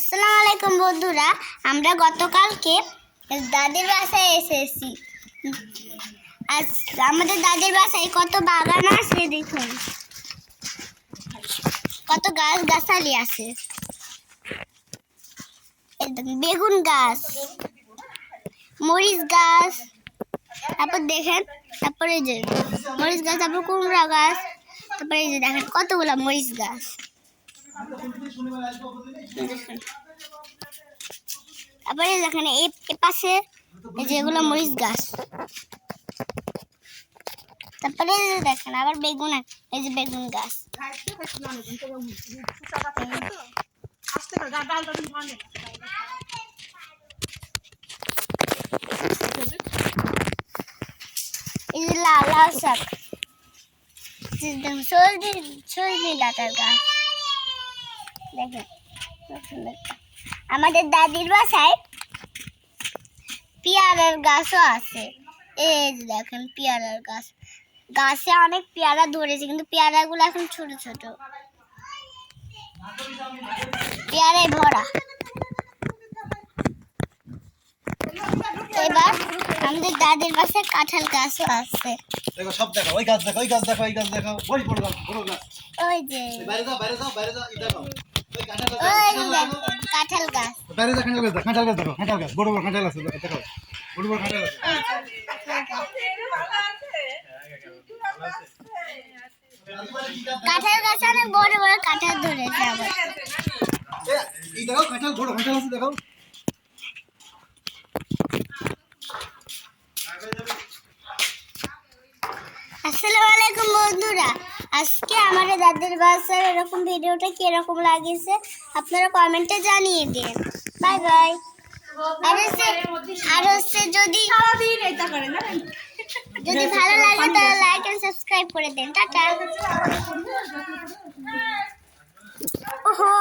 আসসালামু আলাইকুম বন্ধুরা, আমরা গতকালকে দাদির বাসায় এসেছি। আজ আমাদের দাদির বাসায় কত বাগান আছে, দেখুন কত গাছ গাছালি আছে। বেগুন গাছ, মরিচ গাছ, তারপর দেখেন, তারপরে যে মরিচ গাছ, তারপর কুমড়া গাছ, তারপরে এই যে দেখেন কতগুলা মরিচ গাছ। তারপরে দেখেন এই পাশে এই যেগুলো মরিচ গাছ। তারপরে দেখেন আবার বেগুন, এই যে বেগুন গাছ। এই যে লাল লাল শাক, সজনে ডাটার গাছ দেখেন। আমাদের দাদির বাসায় পেয়ারার গাছও আছে। এই যে দেখেন পেয়ারার গাছ, গাছে অনেক পেয়ারা ধরেছে, কিন্তু পেয়ারাগুলো এখন ছোট ছোট, পেয়ারায় ভরা। এবার আমাদের দাদির বাসায় কাঁঠাল গাছও আছে। দেখো সব দেখো, ওই গাছ দেখো, ওই গাছ দেখো, ওই গাছ দেখো, ওই বড় গাছ, বড় গাছ। ওই যে বাইরে যাও, বাইরে যাও, বাইরে যাও, এই দেখো ওই কাঁঠাল গাছ, ওই যে কাঁঠাল গাছ। বাইরে যাও, কাঁঠাল গাছ দেখো, কাঁঠাল গাছ দেখো, কাঁঠাল গাছ, বড় বড় কাঁঠাল আছে দেখো, বড় বড় কাঁঠাল আছে। কাঁঠাল গাছে অনেক বড় বড় কাঁঠাল ধরেছে আবার। এই দেখো কাঁঠাল, বড় কাঁঠাল আছে দেখো। আসসালামু আলাইকুম বন্ধুরা, আজকে আমাদের দাদির বাসার এরকম ভিডিওটা কিরকম লাগছে আপনারা কমেন্টে জানিয়ে দিন। Bye bye. আর হচ্ছে যদি ভালো লাগে তাহলে লাইক এন্ড সাবস্ক্রাইব করে দেন। টাটা। ওহো।